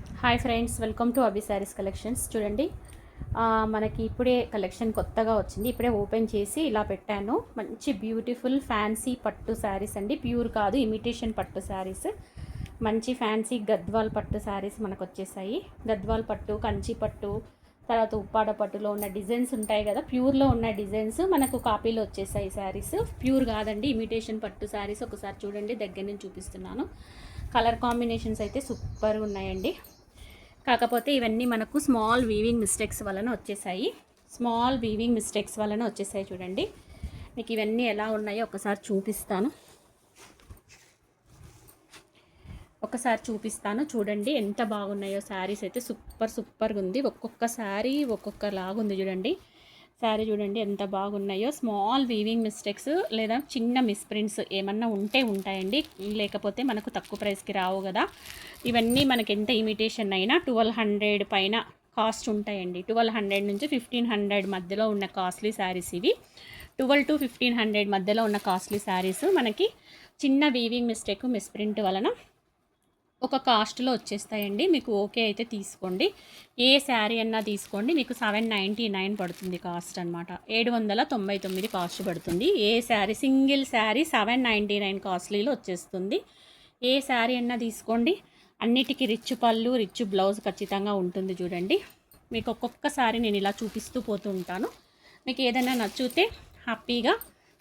Hi friends, welcome to Abhi saris collections. చూడండి, మనకి ఇప్పుడే కలెక్షన్ కొత్తగా వచ్చింది. ఇప్పుడే ఓపెన్ చేసి ఇలా పెట్టాను. మంచి బ్యూటిఫుల్ ఫ్యాన్సీ పట్టు శారీస్ అండి. ప్యూర్ కాదు, ఇమిటేషన్ పట్టు శారీస్. మంచి ఫ్యాన్సీ గద్వాల్ పట్టు శారీస్ మనకు వచ్చేసాయి. గద్వాల్ పట్టు, కంచి పట్టు, తర్వాత ఉప్పాడ పట్టులో ఉన్న డిజైన్స్ ఉంటాయి కదా, ప్యూర్లో ఉన్న డిజైన్స్ మనకు కాపీలో వచ్చేసాయి శారీస్. ప్యూర్ కాదండి, ఇమిటేషన్ పట్టు శారీస్. ఒకసారి చూడండి, దగ్గర నుంచి చూపిస్తున్నాను. కలర్ కాంబినేషన్స్ అయితే సూపర్ ఉన్నాయండి. కాకపోతే ఇవన్నీ మనకు స్మాల్ వీవింగ్ మిస్టేక్స్ వలన వచ్చేసాయి. చూడండి, మీకు ఇవన్నీ ఎలా ఉన్నాయో ఒకసారి చూపిస్తాను. చూడండి ఎంత బాగున్నాయో శారీస్ అయితే. సూపర్గా ఉంది. ఒక్కొక్క శారీ ఒక్కొక్క లాగుంది. చూడండి శారీ, చూడండి ఎంత బాగున్నాయో. స్మాల్ వీవింగ్ మిస్టేక్స్ లేదా చిన్న మిస్ప్రింట్స్ ఏమన్నా ఉంటాయండి. లేకపోతే మనకు తక్కువ ప్రైస్కి రావు కదా. ఇవన్నీ మనకి ఎంత ఇమిటేషన్ అయినా 1200 పైన కాస్ట్ ఉంటాయండి. 1200 నుంచి 1500 మధ్యలో ఉన్న కాస్ట్లీ శారీస్ ఇవి. 12 to 1500 మధ్యలో ఉన్న కాస్ట్లీ శారీస్ మనకి చిన్న వీవింగ్ మిస్ప్రింట్ వలన ఒక కాస్ట్లో వచ్చేస్తాయండి. మీకు ఓకే అయితే తీసుకోండి. ఏ శారీ అన్నా తీసుకోండి. మీకు 799 పడుతుంది కాస్ట్ అనమాట. 799 కాస్ట్ పడుతుంది. ఏ శారీ, సింగిల్ శారీ 799 కాస్ట్లీలో వచ్చేస్తుంది. ఏ శారీ అన్నా తీసుకోండి. అన్నిటికీ రిచ్ పళ్ళు, రిచ్ బ్లౌజ్ ఖచ్చితంగా ఉంటుంది. చూడండి, మీకు ఒక్కొక్కసారి నేను ఇలా చూపిస్తూ పోతూ ఉంటాను. మీకు ఏదైనా నచ్చితే హ్యాపీగా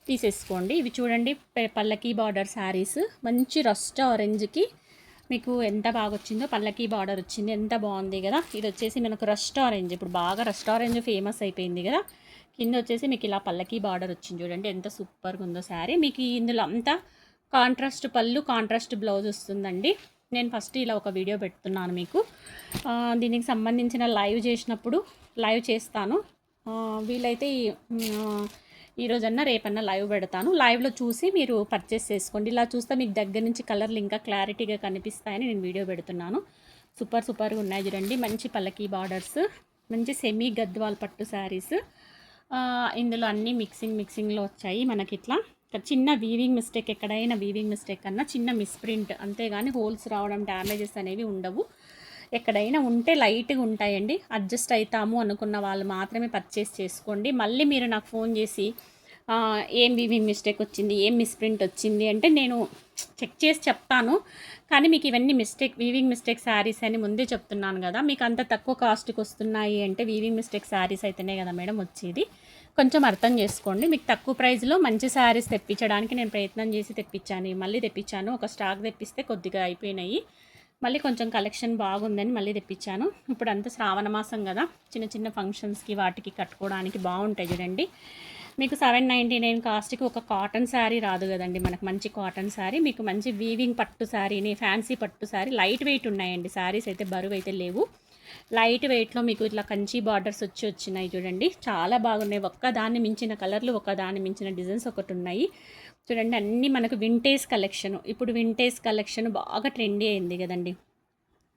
తీసేసుకోండి. ఇవి చూడండి, పల్లకీ బార్డర్ శారీస్. మంచి రస్ట్ ఆరెంజ్కి మీకు ఎంత బాగా వచ్చిందో. పల్లకీ బార్డర్ వచ్చింది, ఎంత బాగుంది కదా. ఇది వచ్చేసి మనకు రస్ట్ ఆరెంజ్. ఇప్పుడు బాగా రస్ట్ ఆరెంజ్ ఫేమస్ అయిపోయింది కదా. కింద వచ్చేసి మీకు ఇలా పల్లకీ బార్డర్ వచ్చింది. చూడండి ఎంత సూపర్గా ఉందో శారీ. మీకు ఇందులో అంతా కాంట్రాస్ట్ పళ్ళు, కాంట్రాస్ట్ బ్లౌజ్ వస్తుందండి. నేను ఫస్ట్ ఇలా ఒక వీడియో పెడుతున్నాను మీకు. దీనికి సంబంధించిన లైవ్ చేస్తాను. వీలైతే ఈరోజన్నా రేపన్నా లైవ్ పెడతాను. లైవ్లో చూసి మీరు పర్చేస్ చేసుకోండి. ఇలా చూస్తే మీకు దగ్గర నుంచి కలర్లు ఇంకా క్లారిటీగా కనిపిస్తాయని నేను వీడియో పెడుతున్నాను. సూపర్గా ఉన్నాయి. చూడండి, మంచి పల్లకీ బార్డర్స్, మంచి సెమీ గద్వాల్ పట్టు శారీస్. ఇందులో అన్నీ మిక్సింగ్లో వచ్చాయి మనకి. ఇట్లా చిన్న వీవింగ్ మిస్టేక్, ఎక్కడైనా వీవింగ్ మిస్టేక్ అన్నా చిన్న మిస్ప్రింట్, అంతేగాని హోల్స్ రావడం, డ్యామేజెస్ అనేవి ఉండవు. ఎక్కడైనా ఉంటే లైట్గా ఉంటాయండి. అడ్జస్ట్ అవుతాము అనుకున్న వాళ్ళు మాత్రమే పర్చేస్ చేసుకోండి. మళ్ళీ మీరు నాకు ఫోన్ చేసి ఏం వీవింగ్ మిస్టేక్ వచ్చింది, ఏం మిస్ప్రింట్ వచ్చింది అంటే నేను చెక్ చేసి చెప్తాను. కానీ మీకు ఇవన్నీ వీవింగ్ మిస్టేక్ శారీస్ అని ముందే చెప్తున్నాను కదా. మీకు అంత తక్కువ కాస్ట్కి వస్తున్నాయి అంటే వీవింగ్ మిస్టేక్ శారీస్ అయితేనే కదా మేడం వచ్చేది. కొంచెం అర్థం చేసుకోండి. మీకు తక్కువ ప్రైస్లో మంచి శారీస్ తెప్పించడానికి నేను ప్రయత్నం చేసి తెప్పించాను. ఒక స్టాక్ తెప్పిస్తే కొద్దిగా అయిపోయినాయి. మళ్ళీ కొంచెం కలెక్షన్ బాగుందని మళ్ళీ తెప్పించాను. ఇప్పుడు అంతా శ్రావణ మాసం కదా, చిన్న ఫంక్షన్స్కి వాటికి కట్టుకోవడానికి బాగుంటాయి. చూడండి, మీకు 799 కాస్ట్కి ఒక కాటన్ శారీ రాదు కదండి మనకు. మంచి కాటన్ శారీ, మీకు మంచి వీవింగ్ పట్టు శారీని, ఫ్యాన్సీ పట్టు శారీ. లైట్ వెయిట్ ఉన్నాయండి శారీస్ అయితే, బరువు అయితే లేవు. లైట్ వెయిట్లో మీకు ఇట్లా కంచి బార్డర్స్ వచ్చినాయి. చూడండి చాలా బాగున్నాయి. ఒక్కదాన్ని మించిన కలర్లు, ఒక్కదాన్ని మించిన డిజైన్స్ ఒకటి ఉన్నాయి. చూడండి, అన్నీ మనకు వింటేజ్ కలెక్షన్. ఇప్పుడు వింటేజ్ కలెక్షన్ బాగా ట్రెండీ అయింది కదండి.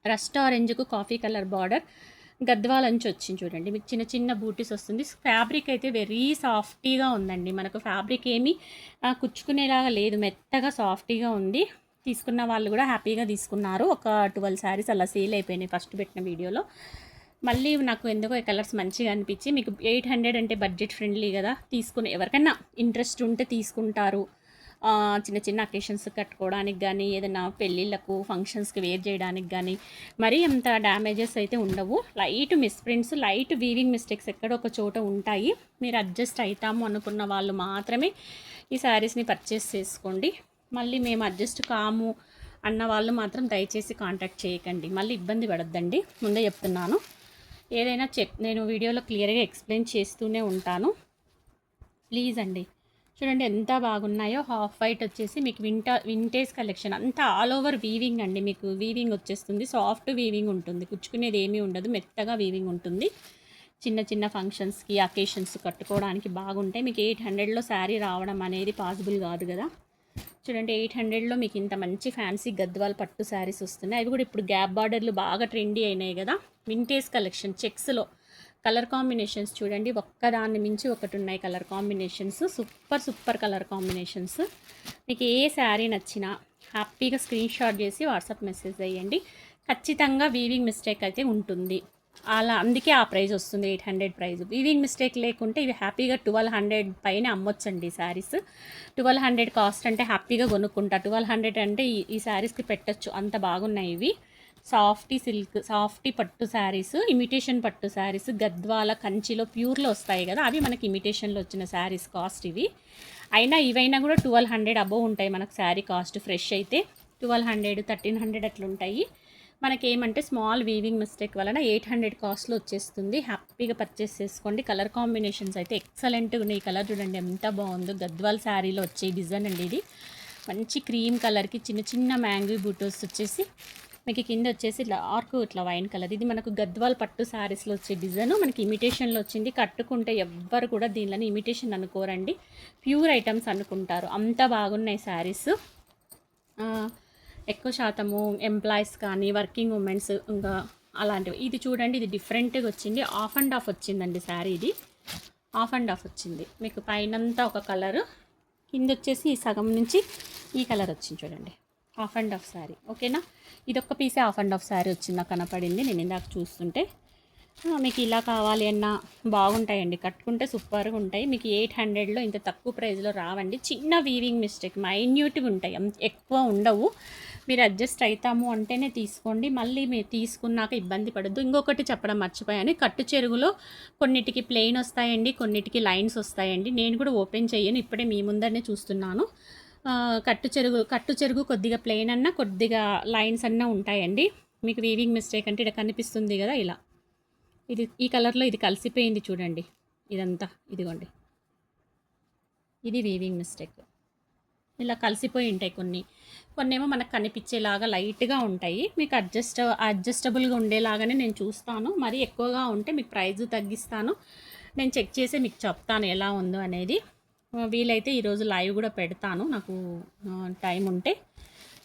రస్ట్ ఆరెంజ్కు కాఫీ కలర్ బార్డర్, గద్వాల్ అంచు వచ్చింది. చూడండి, మీకు చిన్న బూటీస్ వస్తుంది. ఫ్యాబ్రిక్ అయితే వెరీ సాఫ్టీగా ఉందండి. మనకు ఫ్యాబ్రిక్ ఏమీ కుచ్చుకునేలాగా లేదు, మెత్తగా సాఫ్టీగా ఉంది. తీసుకున్న వాళ్ళు కూడా హ్యాపీగా తీసుకున్నారు. ఒక 12 శారీస్ అలా సేల్ అయిపోయినాయి ఫస్ట్ పెట్టిన వీడియోలో. మళ్ళీ నాకు ఎందుకో ఈ కలర్స్ మంచిగా అనిపించి, మీకు 800 అంటే బడ్జెట్ ఫ్రెండ్లీ కదా, తీసుకుని ఎవరికైనా ఇంట్రెస్ట్ ఉంటే తీసుకుంటారు. చిన్న అకేషన్స్ కట్టుకోవడానికి కానీ, ఏదైనా పెళ్ళిళ్ళకు, ఫంక్షన్స్కి వేర్ చేయడానికి కానీ మరీ అంత డ్యామేజెస్ అయితే ఉండవు. Light misprints, light weaving mistakes ఎక్కడో ఒక చోట ఉంటాయి. మీరు అడ్జస్ట్ అవుతాము అనుకున్న వాళ్ళు మాత్రమే ఈ శారీస్ని పర్చేస్ చేసుకోండి. మళ్ళీ మేము అడ్జస్ట్ కాము అన్న వాళ్ళు మాత్రం దయచేసి కాంటాక్ట్ చేయకండి. మళ్ళీ ఇబ్బంది పడద్దండి, ముందే చెప్తున్నాను. ఏదైనా నేను వీడియోలో క్లియర్గా ఎక్స్ప్లెయిన్ చేస్తూనే ఉంటాను. ప్లీజ్ అండి. చూడండి ఎంత బాగున్నాయో. హాఫ్ వైట్ వచ్చేసి మీకు వింటేజ్ కలెక్షన్ అంతా ఆల్ ఓవర్ వీవింగ్ అండి. మీకు వీవింగ్ వచ్చేస్తుంది, సాఫ్ట్ వీవింగ్ ఉంటుంది, కుచ్చుకునేది ఏమీ ఉండదు, మెత్తగా వీవింగ్ ఉంటుంది. చిన్న ఫంక్షన్స్కి, అకేషన్స్ కట్టుకోవడానికి బాగుంటాయి. మీకు 800లో శారీ రావడం అనేది పాసిబుల్ కాదు కదా. చూడండి, 800లో మీకు ఇంత మంచి ఫ్యాన్సీ గద్వాల్ పట్టు శారీస్ వస్తున్నాయి. అవి కూడా ఇప్పుడు గ్యాప్ బార్డర్లు బాగా ట్రెండీ అయినాయి కదా. వింటేజ్ కలెక్షన్ చెక్స్లో కలర్ కాంబినేషన్స్ చూడండి, ఒక్కదాన్ని మించి ఒకటి ఉన్నాయి colour combinations. Super colour combinations. మీకు ఏ శారీ నచ్చినా హ్యాపీగా స్క్రీన్ షాట్ చేసి వాట్సాప్ మెసేజ్ చేయండి. ఖచ్చితంగా వీవింగ్ మిస్టేక్ అయితే ఉంటుంది. అలా అందుకే ఆ ప్రైస్ వస్తుంది 800 ప్రైస్. వీవింగ్ మిస్టేక్ లేకుంటే ఇవి హ్యాపీగా 1200 పైన అమ్మొచ్చండి శారీస్. 1200 కాస్ట్ అంటే హ్యాపీగా కొనుక్కుంటా. 1200 అంటే ఈ శారీస్కి పెట్టచ్చు, అంత బాగున్నాయి ఇవి. సాఫ్టీ సిల్క్, సాఫ్టీ పట్టు శారీస్, ఇమిటేషన్ పట్టు శారీస్, గద్వాల కంచిలో ప్యూర్లో వస్తాయి కదా, అవి మనకి ఇమిటేషన్లో వచ్చిన శారీస్ కాస్ట్ ఇవి. అయినా ఇవైనా కూడా 1200 అబోవ్ ఉంటాయి మనకు శారీ కాస్ట్. ఫ్రెష్ అయితే 1200, 1300 అట్లా ఉంటాయి. మనకేమంటే స్మాల్ వీవింగ్ మిస్టేక్ వలన 800 కాస్ట్లో వచ్చేస్తుంది. హ్యాపీగా పర్చేస్ చేసుకోండి. కలర్ కాంబినేషన్స్ అయితే ఎక్సలెంట్గా ఉన్నాయి. ఈ కలర్ చూడండి ఎంత బాగుందో, గద్వాల్ శారీలో వచ్చే డిజైన్ అండి ఇది. మంచి క్రీమ్ కలర్కి చిన్న చిన్న మ్యాంగో బూటోస్ వచ్చేసి మీకు కింద వచ్చేసి డార్క్ ఇట్లా వైన్ కలర్. ఇది మనకు గద్వాల్ పట్టు శారీస్లో వచ్చే డిజైన్ మనకి ఇమిటేషన్లో వచ్చింది. కట్టుకుంటే ఎవ్వరు కూడా దీనిలో ఇమిటేషన్ అనుకోరండి, ప్యూర్ ఐటమ్స్ అనుకుంటారు, అంత బాగున్నాయి శారీస్. ఎక్కువ శాతము ఎంప్లాయీస్ కానీ వర్కింగ్ ఉమెన్స్ ఇంకా అలాంటివి. ఇది చూడండి, ఇది డిఫరెంట్గా వచ్చింది, ఆఫ్ అండ్ ఆఫ్ వచ్చిందండి శారీ. ఇది ఆఫ్ అండ్ ఆఫ్ వచ్చింది మీకు, పైనంతా ఒక కలరు, కింద వచ్చేసి ఈ సగం నుంచి ఈ కలర్ వచ్చింది చూడండి. ఆఫ్ అండ్ ఆఫ్ శారీ, ఓకేనా. ఇదొక్క పీసే ఆఫ్ అండ్ ఆఫ్ శారీ వచ్చింది, నాకు కనపడింది నేను ఇందాక చూస్తుంటే. మీకు ఇలా కావాలి అన్నా బాగుంటాయండి, కట్టుకుంటే సూపర్గా ఉంటాయి. మీకు 800లో ఇంత తక్కువ ప్రైస్లో రావండి. చిన్న వీవింగ్ మిస్టేక్ మైన్యూట్గా ఉంటాయి, ఎక్కువ ఉండవు. మీరు అడ్జస్ట్ అవుతాము అంటేనే తీసుకోండి, మళ్ళీ మీరు తీసుకున్నాక ఇబ్బంది పడద్దు. ఇంకొకటి చెప్పడం మర్చిపోయాను, కట్టు చెరుగులో కొన్నిటికి ప్లెయిన్ వస్తాయండి, కొన్నిటికి లైన్స్ వస్తాయండి. నేను కూడా ఓపెన్ చేయను, ఇప్పుడే మీ ముందరనే చూస్తున్నాను. కట్టు చెరుగు కొద్దిగా ప్లెయిన్ అన్నా కొద్దిగా లైన్స్ అన్నా ఉంటాయండి. మీకు వీవింగ్ మిస్టేక్ అంటే ఇక్కడ కనిపిస్తుంది కదా, ఇలా ఇది ఈ కలర్లో ఇది కలిసిపోయింది చూడండి, ఇదంతా ఇదిగోండి, ఇది వీవింగ్ మిస్టేక్. ఇలా కలిసిపోయి ఉంటాయి కొన్నేమో మనకు కనిపించేలాగా లైట్గా ఉంటాయి. మీకు అడ్జస్టబుల్గా ఉండేలాగానే నేను చూస్తాను. మరీ ఎక్కువగా ఉంటే మీకు ప్రైస్ తగ్గిస్తాను, నేను చెక్ చేసి మీకు చెప్తాను ఎలా ఉందో అనేది. వీలైతే ఈరోజు లైవ్ కూడా పెడతాను, నాకు టైం ఉంటే.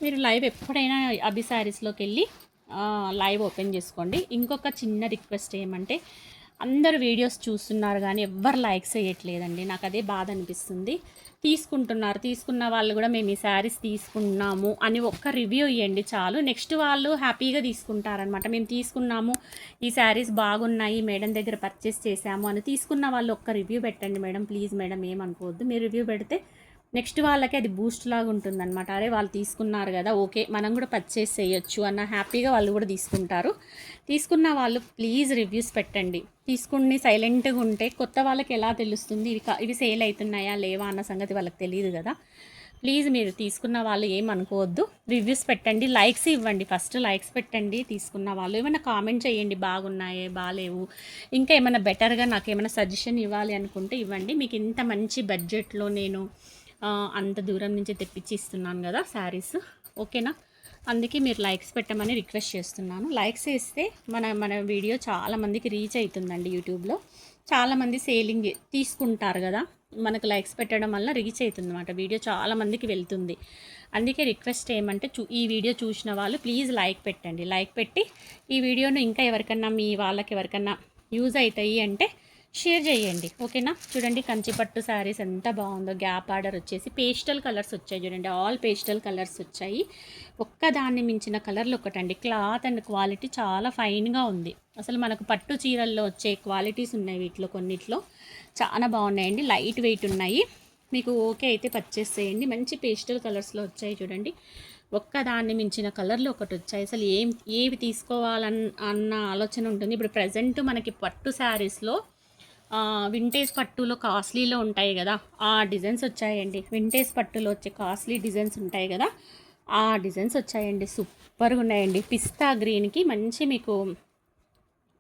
మీరు లైవ్ ఎప్పుడైనా అభి శారీస్లోకి వెళ్ళి లైవ్ ఓపెన్ చేసుకోండి. ఇంకొక చిన్న రిక్వెస్ట్ ఏమంటే, అందరు వీడియోస్ చూస్తున్నారు కానీ ఎవ్వరు లైక్స్ వేయట్లేదండి, నాకు అదే బాధ అనిపిస్తుంది. తీసుకున్న వాళ్ళు కూడా మేము ఈ శారీస్ తీసుకున్నాము అని ఒక్క రివ్యూ ఇవ్వండి చాలు. నెక్స్ట్ వాళ్ళు హ్యాపీగా తీసుకుంటారనమాట. మేము తీసుకున్నాము, ఈ శారీస్ బాగున్నాయి, మేడం దగ్గర పర్చేస్ చేసాము అని తీసుకున్న వాళ్ళు ఒక్క రివ్యూ పెట్టండి మేడం, ప్లీజ్ మేడం, ఏమనుకోవద్దు. మీరు రివ్యూ పెడితే నెక్స్ట్ వాళ్ళకి అది బూస్ట్ లాగా ఉంటుందన్నమాట. అరే వాళ్ళు తీసుకున్నారు కదా, ఓకే మనం కూడా పర్చేస్ చేయొచ్చు అన్న హ్యాపీగా వాళ్ళు కూడా తీసుకుంటారు. తీసుకున్న వాళ్ళు ప్లీజ్ రివ్యూస్ పెట్టండి. తీసుకుని సైలెంట్గా ఉంటే కొత్త వాళ్ళకి ఎలా తెలుస్తుంది ఇవి సేల్ అవుతున్నాయా లేవా అన్న సంగతి వాళ్ళకి తెలియదు కదా. ప్లీజ్ మీరు తీసుకున్న వాళ్ళు ఏమనుకోవద్దు, రివ్యూస్ పెట్టండి, లైక్స్ ఇవ్వండి. ఫస్ట్ లైక్స్ పెట్టండి. తీసుకున్న వాళ్ళు ఏమైనా కామెంట్ చేయండి, బాగున్నాయే బాగాలేవు, ఇంకా ఏమైనా బెటర్గా నాకు ఏమైనా సజెషన్ ఇవ్వాలి అనుకుంటే ఇవ్వండి. మీకు ఇంత మంచి బడ్జెట్లో నేను అంత దూరం నుంచి తెప్పించి ఇస్తున్నాను కదా శారీస్, ఓకేనా. అందుకే మీరు లైక్స్ పెట్టమని రిక్వెస్ట్ చేస్తున్నాను. లైక్స్ వేస్తే మన వీడియో చాలామందికి రీచ్ అవుతుందండి. యూట్యూబ్లో చాలామంది సేలింగ్ తీసుకుంటారు కదా, మనకు లైక్స్ పెట్టడం వల్ల రీచ్ అవుతుంది అన్నమాట, వీడియో చాలామందికి వెళ్తుంది. అందుకే రిక్వెస్ట్ ఏమంటే ఈ వీడియో చూసిన వాళ్ళు ప్లీజ్ లైక్ పెట్టండి. లైక్ పెట్టి ఈ వీడియోను ఇంకా ఎవరికన్నా మీ వాళ్ళకి ఎవరికన్నా యూజ్ అవుతాయి అంటే షేర్ చేయండి, ఓకేనా. చూడండి కంచిపట్టు శారీస్ ఎంత బాగుందో, గ్యాప్ ఆర్డర్ వచ్చేసి పేస్టల్ కలర్స్ వచ్చాయి చూడండి, ఆల్ పేస్టల్ కలర్స్ వచ్చాయి. ఒక్కదాన్ని మించిన కలర్లు ఒకటండి. క్లాత్ అండ్ క్వాలిటీ చాలా ఫైన్గా ఉంది. అసలు మనకు పట్టు చీరల్లో వచ్చే క్వాలిటీస్ ఉన్నాయి వీటిలో, కొన్నిట్లో చాలా బాగున్నాయండి, లైట్ వెయిట్ ఉన్నాయి. మీకు ఓకే అయితే పర్చేస్ చేయండి. మంచి పేస్టల్ కలర్స్లో వచ్చాయి చూడండి, ఒక్కదాన్ని మించిన కలర్లు ఒకటి వచ్చాయి. అసలు ఏవి తీసుకోవాలన్న ఆలోచన ఉంటుంది. ఇప్పుడు ప్రజెంట్ మనకి పట్టు శారీస్లో వింటేజ్ పట్టులో కాస్ట్లీలో ఉంటాయి కదా, ఆ డిజైన్స్ వచ్చాయండి. వింటేజ్ పట్టులో వచ్చే కాస్ట్లీ డిజైన్స్ ఉంటాయి కదా, ఆ డిజైన్స్ వచ్చాయండి. సూపర్గా ఉన్నాయండి. పిస్తా గ్రీన్కి మంచి మీకు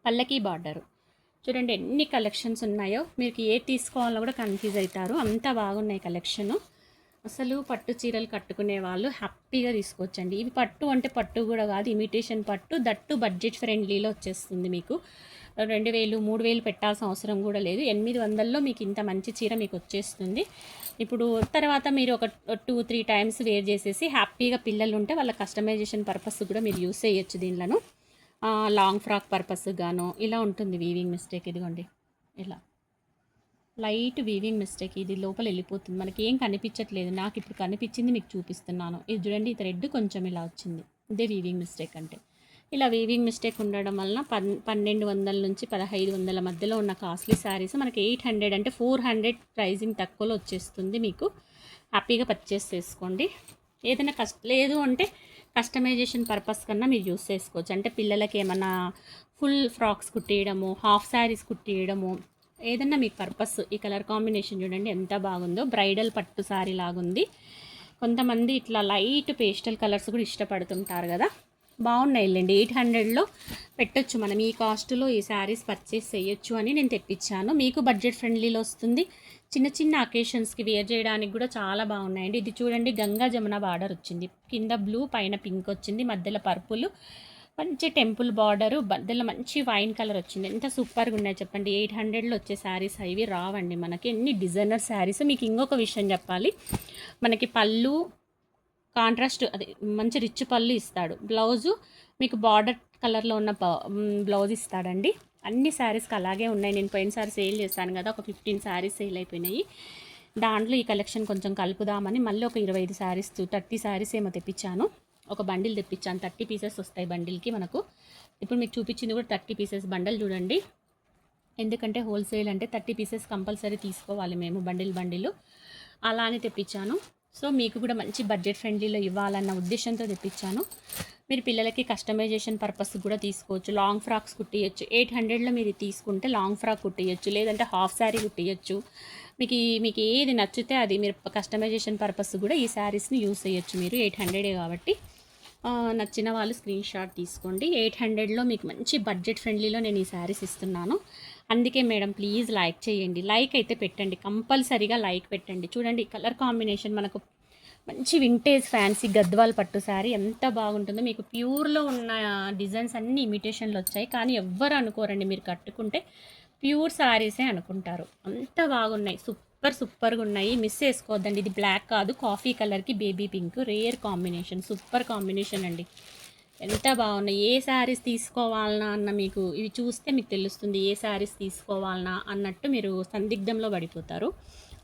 పల్లకి బార్డరు. చూడండి ఎన్ని కలెక్షన్స్ ఉన్నాయో, మీకు ఏ తీసుకోవాలో కూడా కన్ఫ్యూజ్ అవుతారు, అంత బాగున్నాయి కలెక్షను. అసలు పట్టు చీరలు కట్టుకునే వాళ్ళు హ్యాపీగా తీసుకోవచ్చండి. ఇవి పట్టు అంటే పట్టు కూడా కాదు, ఇమిటేషన్ పట్టు, దట్టు బడ్జెట్ ఫ్రెండ్లీలో వచ్చేస్తుంది. మీకు 2000 3000 పెట్టాల్సిన అవసరం కూడా లేదు. 800లో మీకు ఇంత మంచి చీర మీకు వచ్చేస్తుంది. ఇప్పుడు తర్వాత మీరు ఒక 2-3 టైమ్స్ వేర్ చేసేసి హ్యాపీగా పిల్లలు ఉంటే వాళ్ళ కస్టమైజేషన్ పర్పస్ కూడా మీరు యూస్ చేయొచ్చు దీనిలను. లాంగ్ ఫ్రాక్ పర్పస్ గాను ఇలా ఉంటుంది. వీవింగ్ మిస్టేక్ ఇదిగోండి, ఇలా లైట్ వీవింగ్ మిస్టేక్, ఇది లోపల వెళ్ళిపోతుంది, మనకి ఏం కనిపించట్లేదు. నాకు ఇప్పుడు కనిపించింది మీకు చూపిస్తున్నాను. ఇది చూడండి, ఈ థ్రెడ్ కొంచెం ఇలా వచ్చింది, ఇదే వీవింగ్ మిస్టేక్ అంటే. ఇలా వీవింగ్ మిస్టేక్ ఉండడం వలన 1200 నుంచి 1500 మధ్యలో ఉన్న కాస్ట్లీ శారీస్ మనకి 800 అంటే 400 ప్రైజింగ్ తక్కువలో వచ్చేస్తుంది. మీకు హ్యాపీగా పర్చేస్ చేసుకోండి. ఏదైనా లేదు అంటే కస్టమైజేషన్ పర్పస్ కన్నా మీరు యూస్ చేసుకోవచ్చు. అంటే పిల్లలకి ఏమన్నా ఫుల్ ఫ్రాక్స్ కుట్టియడము, హాఫ్ శారీస్ కుట్టియడము, ఏదన్నా మీకు పర్పస్. ఈ కలర్ కాంబినేషన్ చూడండి ఎంత బాగుందో, బ్రైడల్ పట్టు శారీ లాగుంది. కొంతమంది ఇట్లా లైట్ పేస్టల్ కలర్స్ కూడా ఇష్టపడుతుంటారు కదా, బాగున్నాయి లేండి. 800లో పెట్టొచ్చు మనం. ఈ కాస్ట్లో ఈ శారీస్ పర్చేస్ చేయొచ్చు అని నేను తెప్పించాను. మీకు బడ్జెట్ ఫ్రెండ్లీలో వస్తుంది. చిన్న చిన్న అకేషన్స్కి వేర్ చేయడానికి కూడా చాలా బాగున్నాయండి. ఇది చూడండి, గంగా జమున బార్డర్ వచ్చింది, కింద బ్లూ పైన పింక్ వచ్చింది, మధ్యలో పర్పుల్, మంచి టెంపుల్ బార్డరు, మధ్యలో మంచి వైన్ కలర్ వచ్చింది. ఎంత సూపర్గా ఉన్నాయి చెప్పండి. 800లో వచ్చే శారీస్ ఇవి రావండి మనకి. ఎన్ని డిజైనర్ శారీస్. మీకు ఇంకొక విషయం చెప్పాలి, మనకి పళ్ళు కాంట్రాస్ట్ అది మంచి రిచ్ పళ్ళు ఇస్తాడు. బ్లౌజు మీకు బార్డర్ కలర్లో ఉన్న బ్లౌజ్ ఇస్తాడండి. అన్ని శారీస్కి అలాగే ఉన్నాయి. నేను పోయినసారి సేల్ చేశాను కదా, ఒక 15 శారీస్ సేల్ అయిపోయినాయి. దాంట్లో ఈ కలెక్షన్ కొంచెం కలుపుదామని మళ్ళీ ఒక 25 శారీస్ 30 శారీస్ ఏమో తెప్పించాను. ఒక బండిల్ తెప్పించాను. 30 పీసెస్ వస్తాయి బండిల్కి మనకు. ఇప్పుడు మీకు చూపించింది కూడా 30 పీసెస్ బండల్ చూడండి. ఎందుకంటే హోల్సేల్ అంటే 30 పీసెస్ కంపల్సరీ తీసుకోవాలి మేము, బండిల్ అలా అని తెప్పించాను. సో మీకు కూడా మంచి బడ్జెట్ ఫ్రెండ్లీలో ఇవ్వాలన్న ఉద్దేశంతో తెప్పించాను. మీరు పిల్లలకి కస్టమైజేషన్ పర్పస్ కూడా తీసుకోవచ్చు. Long frocks కుట్టియచ్చు. 800లో మీరు తీసుకుంటే లాంగ్ ఫ్రాక్ కుట్టియచ్చు, లేదంటే హాఫ్ శారీ కుట్టియచ్చు. మీకు ఏది నచ్చితే అది మీరు కస్టమైజేషన్ పర్పస్ కూడా ఈ శారీస్ని యూస్ చేయొచ్చు. మీరు 800 కాబట్టి నచ్చిన వాళ్ళు స్క్రీన్ షాట్ తీసుకోండి. 800లో మీకు మంచి బడ్జెట్ ఫ్రెండ్లీలో నేను ఈ శారీస్ ఇస్తున్నాను. అందుకే మేడం ప్లీజ్ లైక్ చేయండి. లైక్ అయితే పెట్టండి, కంపల్సరీగా లైక్ పెట్టండి. చూడండి కలర్ కాంబినేషన్ మనకు మంచి వింటేజ్ ఫ్యాన్సీ గద్వాల్ పట్టు శారీ ఎంత బాగుంటుందో. మీకు ప్యూర్లో ఉన్న డిజైన్స్ అన్నీ ఇమిటేషన్లు వచ్చాయి, కానీ ఎవ్వరు అనుకోరండి మీరు కట్టుకుంటే ప్యూర్ శారీసే అనుకుంటారు. అంత బాగున్నాయి, సూపర్గా ఉన్నాయి. మిస్ చేసుకోవద్దండి. ఇది బ్లాక్ కాదు, కాఫీ కలర్కి baby pink, rare combination, super combination అండి. ఎంత బాగున్నాయి. ఏ శారీస్ తీసుకోవాలన్నా అన్న మీకు ఇవి చూస్తే మీకు తెలుస్తుంది ఏ శారీస్ తీసుకోవాలన్నా అన్నట్టు మీరు సందిగ్ధంలో పడిపోతారు.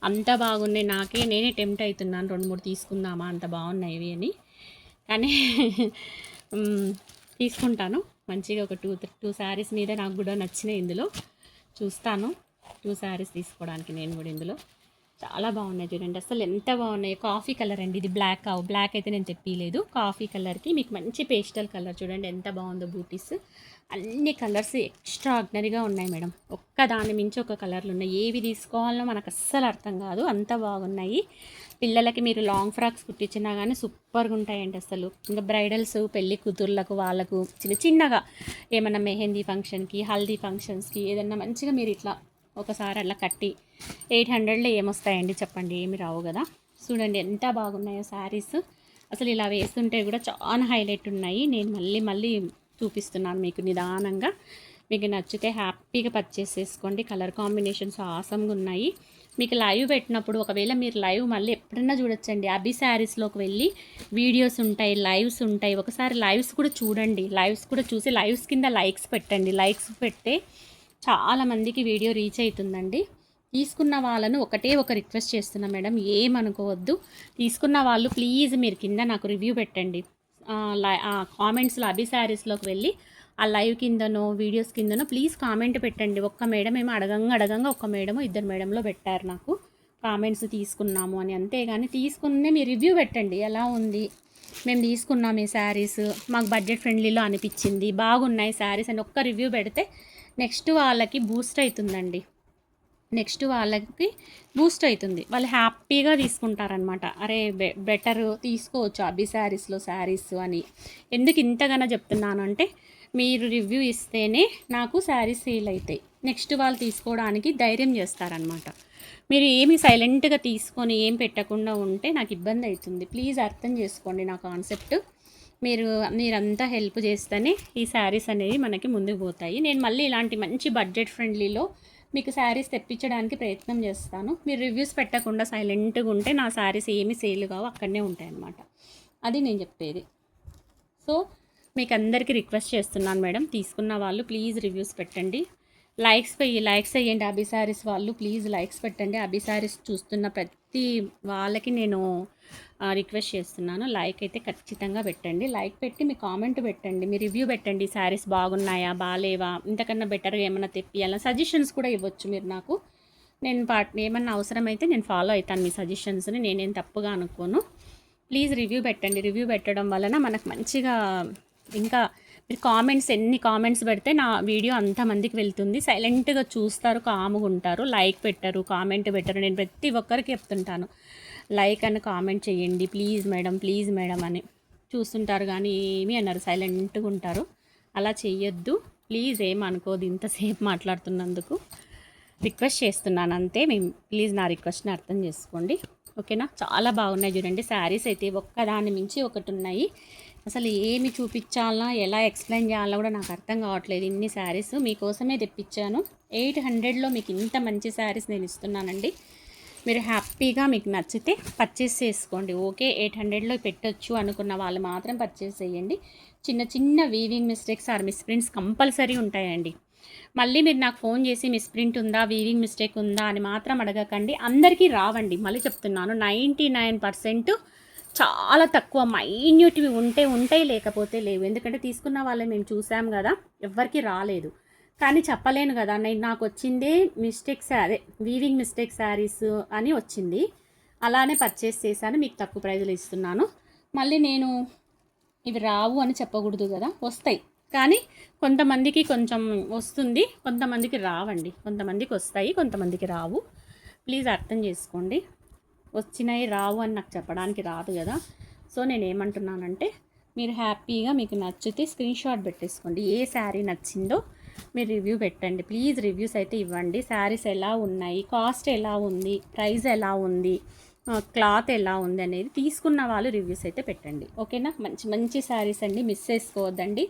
అంత బాగున్నాయి. నేనే టెంప్ట్ అవుతున్నాను 2-3 తీసుకుందామా, అంత బాగున్నాయి ఇవి అని. కానీ తీసుకుంటాను మంచిగా. ఒక 2 శారీస్ మీద నాకు కూడా నచ్చినాయి. ఇందులో చూస్తాను 2 శారీస్ తీసుకోవడానికి నేను కూడా. ఇందులో చాలా బాగున్నాయి చూడండి, అసలు ఎంత బాగున్నాయి. కాఫీ కలర్ అండి ఇది, బ్లాక్ అయితే నేను తెప్పిలేదు. కాఫీ కలర్కి మీకు మంచి పేస్టల్ కలర్ చూడండి ఎంత బాగుందో. బూటీస్ అన్ని కలర్స్ ఎక్స్ట్రాడినరీగా ఉన్నాయి మేడం. ఒక్క దాని మించి ఒక కలర్లు ఉన్నాయి. ఏవి తీసుకోవాలో మనకు అస్సలు అర్థం కాదు, అంత బాగున్నాయి. పిల్లలకి మీరు లాంగ్ ఫ్రాక్స్ కుట్టించినా కానీ సూపర్గా ఉంటాయండి అసలు. ఇంకా బ్రైడల్స్, పెళ్లి కూతుర్లకు, వాళ్ళకు చిన్నగా ఏమన్నా మెహందీ ఫంక్షన్కి, హల్దీ ఫంక్షన్స్కి ఏదన్నా మంచిగా మీరు ఇట్లా ఒకసారి అట్లా కట్టి 800లో ఏమొస్తాయండి చెప్పండి, ఏమి రావు కదా. చూడండి ఎంత బాగున్నాయో శారీస్. అసలు ఇలా వేస్తుంటే కూడా చాలా హైలైట్ ఉన్నాయి. నేను మళ్ళీ చూపిస్తున్నాను మీకు నిదానంగా. మీకు నచ్చితే హ్యాపీగా పర్చేస్ చేసుకోండి. కలర్ కాంబినేషన్స్ ఆసమ్గా ఉన్నాయి. మీకు లైవ్ పెట్టినప్పుడు ఒకవేళ మీరు లైవ్ మళ్ళీ ఎప్పుడన్నా చూడొచ్చండి. అభి శారీస్లోకి వెళ్ళి వీడియోస్ ఉంటాయి, లైవ్స్ ఉంటాయి. ఒకసారి లైవ్స్ కూడా చూడండి. లైవ్స్ కూడా చూసి లైవ్స్ కింద లైక్స్ పెట్టండి. లైక్స్ పెడితే చాలామందికి వీడియో రీచ్ అవుతుందండి. తీసుకున్న వాళ్ళను ఒక రిక్వెస్ట్ చేస్తున్నా మేడం, ఏమనుకోవద్దు. తీసుకున్న వాళ్ళు ప్లీజ్ మీరు కింద నాకు రివ్యూ పెట్టండి. కామెంట్స్లో అభి శారీస్లోకి వెళ్ళి ఆ లైవ్ కిందనో వీడియోస్ కిందనో ప్లీజ్ కామెంట్ పెట్టండి. ఒక్క మేడం ఏమో అడగంగా ఒక్క మేడమో 2 మేడంలో పెట్టారు నాకు కామెంట్స్ తీసుకున్నాము అని. అంతేగాని తీసుకునే మీ రివ్యూ పెట్టండి, ఎలా ఉంది, మేము తీసుకున్నాం ఈ శారీస్, మాకు బడ్జెట్ ఫ్రెండ్లీలో అనిపించింది, బాగున్నాయి శారీస్ అని ఒక్క రివ్యూ పెడితే నెక్స్ట్ వాళ్ళకి బూస్ట్ అవుతుందండి. వాళ్ళు హ్యాపీగా తీసుకుంటారనమాట. అరే బెటర్ తీసుకోవచ్చు అభి శారీస్లో శారీస్ అని. ఎందుకు ఇంతగానో చెప్తున్నాను అంటే, మీరు రివ్యూ ఇస్తేనే నాకు శారీస్ సేల్ అవుతాయి. నెక్స్ట్ వాళ్ళు తీసుకోవడానికి ధైర్యం చేస్తారనమాట. మీరు ఏమి సైలెంట్గా తీసుకొని ఏం పెట్టకుండా ఉంటే నాకు ఇబ్బంది అవుతుంది. ప్లీజ్ అర్థం చేసుకోండి నా కాన్సెప్ట్. మీరంతా హెల్ప్ చేస్తేనే ఈ శారీస్ అనేవి మనకి ముందుకు పోతాయి. నేను మళ్ళీ ఇలాంటి మంచి బడ్జెట్ ఫ్రెండ్లీలో మీకు శారీస్ తెప్పించడానికి ప్రయత్నం చేస్తాను. మీరు రివ్యూస్ పెట్టకుండా సైలెంట్గా ఉంటే నా శారీస్ ఏమి సేల్ కావు, అక్కడనే ఉంటాయి అన్నమాట. అది నేను చెప్పేది. సో మీకు అందరికీ రిక్వెస్ట్ చేస్తున్నాను మేడం, తీసుకున్న వాళ్ళు ప్లీజ్ రివ్యూస్ పెట్టండి. లైక్స్ వేయండి. అభి శారీస్ వాళ్ళు ప్లీజ్ లైక్స్ పెట్టండి. అభి శారీస్ చూస్తున్న ప్రతి ప్రతి వాళ్ళకి నేను రిక్వెస్ట్ చేస్తున్నాను. లైక్ అయితే ఖచ్చితంగా పెట్టండి. లైక్ పెట్టి మీ కామెంట్ పెట్టండి. మీ రివ్యూ పెట్టండి. శారీస్ బాగున్నాయా, బాలేవా, ఇంతకన్నా బెటర్గా ఏమన్నా తెప్పియాలా, సజెషన్స్ కూడా ఇవ్వచ్చు మీరు నాకు. నేను ఏమన్నా అవసరమైతే నేను ఫాలో అవుతాను మీ సజెషన్స్ని. నేనేం తప్పుగా అనుకోను. ప్లీజ్ రివ్యూ పెట్టండి. రివ్యూ పెట్టడం వలన మనకు మంచిగా ఇంకా మీరు ఎన్ని కామెంట్స్ పెడితే నా వీడియో అంతమందికి వెళ్తుంది. సైలెంట్గా చూస్తారు, కాముగా ఉంటారు, లైక్ పెట్టరు, కామెంట్ పెట్టరు. నేను ప్రతి ఒక్కరికి చెప్తుంటాను, లైక్ అని కామెంట్ చేయండి ప్లీజ్ మేడం అని. చూస్తుంటారు కానీ ఏమీ అన్నారు, సైలెంట్గా ఉంటారు. అలా చెయ్యొద్దు ప్లీజ్. ఏమనుకోదు ఇంతసేపు మాట్లాడుతున్నందుకు. రిక్వెస్ట్ చేస్తున్నాను అంతే. మేము ప్లీజ్ నా రిక్వెస్ట్ని అర్థం చేసుకోండి, ఓకేనా. చాలా బాగున్నాయి చూడండి శారీస్ అయితే, ఒక్కదాని మించి ఒకటి ఉన్నాయి. అసలు ఏమి చూపించాలన్నా, ఎలా ఎక్స్ప్లెయిన్ చేయాలో కూడా నాకు అర్థం కావట్లేదు. ఇన్ని శారీస్ మీకోసమే తెప్పించాను. 800లో మీకు ఇంత మంచి శారీస్ నేను ఇస్తున్నానండి. మీరు హ్యాపీగా మీకు నచ్చితే పర్చేస్ చేసుకోండి. ఓకే 800లో పెట్టొచ్చు అనుకున్న వాళ్ళు మాత్రం పర్చేస్ చేయండి. చిన్న చిన్న weaving mistakes or misprints compulsory ఉంటాయండి. మళ్ళీ మీరు నాకు ఫోన్ చేసి మిస్ప్రింట్ ఉందా, వీవింగ్ మిస్టేక్ ఉందా అని మాత్రం అడగకండి. అందరికీ రావండి, మళ్ళీ చెప్తున్నాను. 99% చాలా తక్కువ మైన్యూట్వి ఉంటాయి, లేకపోతే లేవు. ఎందుకంటే తీసుకున్న వాళ్ళే మేము చూసాం కదా, ఎవ్వరికి రాలేదు. కానీ చెప్పలేను కదా, నాకు వచ్చిందే మిస్టేక్స్, అదే వీవింగ్ మిస్టేక్ శారీస్ అని వచ్చింది. అలానే పర్చేస్ చేశాను, మీకు తక్కువ ప్రైజులు ఇస్తున్నాను. మళ్ళీ నేను ఇవి రావు అని చెప్పకూడదు కదా, వస్తాయి. కానీ కొంతమందికి కొంచెం వస్తుంది, కొంతమందికి రావండి. కొంతమందికి వస్తాయి, కొంతమందికి రావు. ప్లీజ్ అర్థం చేసుకోండి. వచ్చినాయి రావు అని నాకు చెప్పడానికి రాదు కదా. సో నేను ఏమంటున్నానంటే, మీరు హ్యాపీగా మీకు నచ్చితే స్క్రీన్ షాట్ పెట్టేసుకోండి. ఏ శారీ నచ్చిందో మీరు రివ్యూ పెట్టండి. ప్లీజ్ రివ్యూస్ అయితే ఇవ్వండి. శారీస్ ఎలా ఉన్నాయి, కాస్ట్ ఎలా ఉంది, ప్రైస్ ఎలా ఉంది, క్లాత్ ఎలా ఉంది అనేది తీసుకున్న వాళ్ళు రివ్యూస్ అయితే పెట్టండి, ఓకేనా. మంచి మంచి శారీస్ అండి, మిస్ చేసుకోవద్దండి.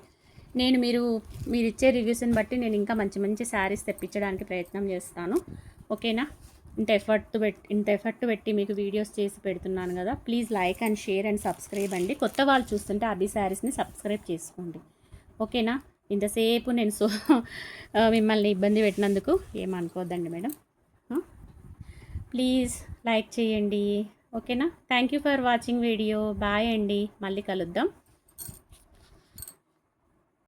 నేను మీరు ఇచ్చే రివ్యూస్ని బట్టి నేను ఇంకా మంచి మంచి శారీస్ తెప్పించడానికి ప్రయత్నం చేస్తాను, ఓకేనా. ఇంత ఎఫర్ట్ పెట్టి మీకు వీడియోస్ చేసి పెడుతున్నాను కదా. Please like and share and subscribe అండి. కొత్త వాళ్ళు చూస్తుంటే అభి శారీస్ని సబ్స్క్రైబ్ చేసుకోండి, ఓకేనా. ఇంతసేపు నేను మిమ్మల్ని ఇబ్బంది పెట్టినందుకు ఏమనుకోవద్దండి మేడం. ప్లీజ్ లైక్ చేయండి, ఓకేనా. Thank you for watching video. Bye అండి, మళ్ళీ కలుద్దాం.